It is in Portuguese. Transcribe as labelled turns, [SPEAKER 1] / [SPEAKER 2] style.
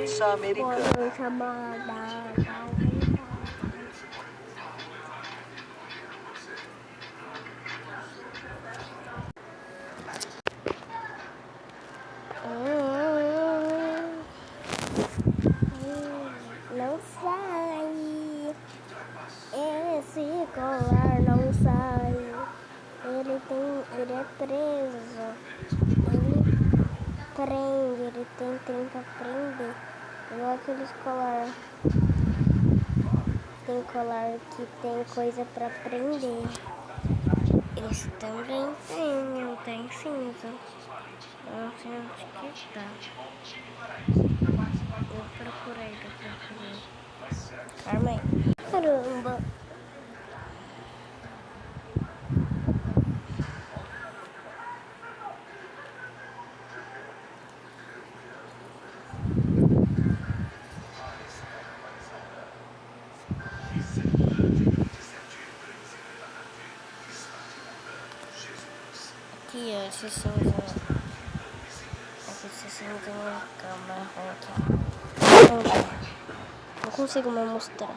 [SPEAKER 1] Imprensa americana.
[SPEAKER 2] Não sai. Esse colar não sai. Ele é preso. Ele prende, ele tenta prender. Igual aqueles colar. Tem colar que tem coisa pra prender. Esse também tem, não tem cinza. Eu não sei onde que tá. Vou procurar aí daqui a pouco. Arma aí. Caramba. Aqui, ó, esse cinza. Aqui, esse cinza na câmera. Aqui. Não consigo mais mostrar.